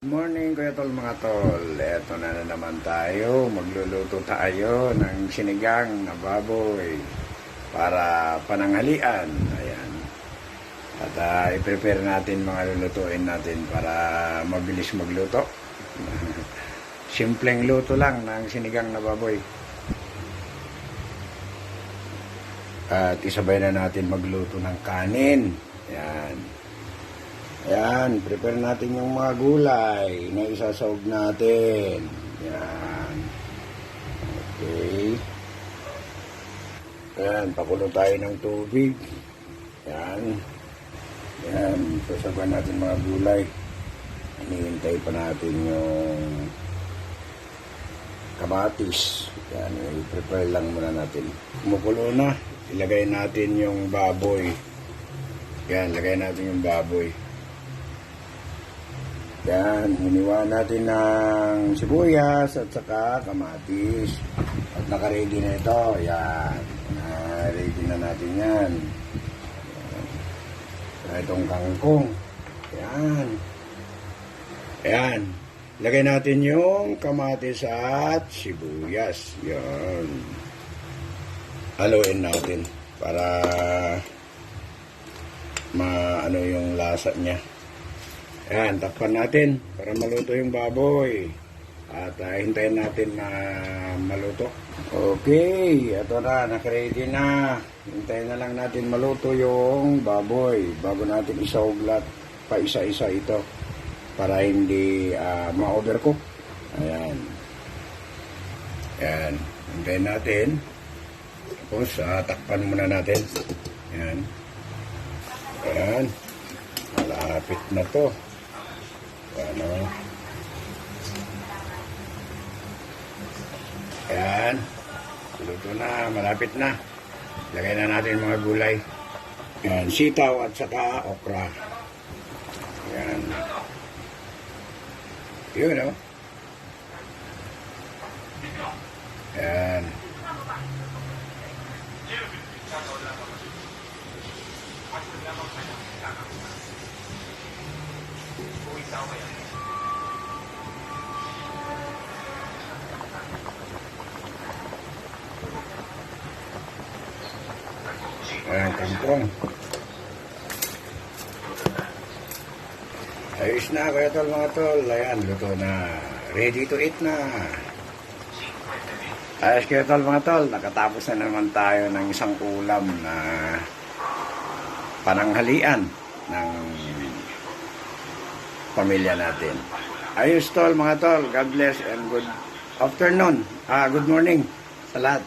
Good morning Kuya Tol mga tol. Eto na naman tayo. Magluluto tayo ng sinigang na baboy para pananghalian. Ayan. At i-prepare natin mga lulutuin natin para mabilis magluto. Simpleng luto lang ng sinigang na baboy. At isabay na natin magluto ng kanin. Ayan. Ayan, prepare natin yung mga gulay na isasawag natin. Ayan. Okay. Ayan, pakulo tayo ng tubig. Ayan. Ayan, sasabayan natin mga gulay. Hinihintay pa natin yung kamatis. Ayan, i-prepare lang muna natin. Kumukulo na. Ilagay natin yung baboy. Ayan, lagay natin yung baboy. Yan, hiniwa natin ng sibuyas at saka kamatis. At naka-ready na ito. Yan. Ready na natin yan. Itong kangkong. Yan. Yan. Lagay natin yung kamatis at sibuyas. Yan. Haluin natin para maano yung lasa niya. Ayan, takpan natin para maluto yung baboy. At hintayin natin na maluto. Okay, ito na, naka-ready na. Hintayin na lang natin maluto yung baboy bago natin isawaglat pa isa-isa ito para hindi ma-overcook. Ayan. Ayan, hintayin natin. Tapos, takpan muna natin. Ayan. Ayan. Malapit na to. Ano? Ayan. Luto na. Malapit na. Lagay na natin mga gulay. Ayan. Sitaw at saka okra. Ayan. Yun, no? Ayan. Ayan, kangkong. Ayos na, Kuya Tol mga tol. Ayan, luto na. Ready to eat na. Ayos, Kuya Tol mga tol. Nakatapos na naman tayo ng isang ulam na pananghalian ng pamilya natin. Ayos tol mga tol. God bless and good afternoon. Good morning sa lahat.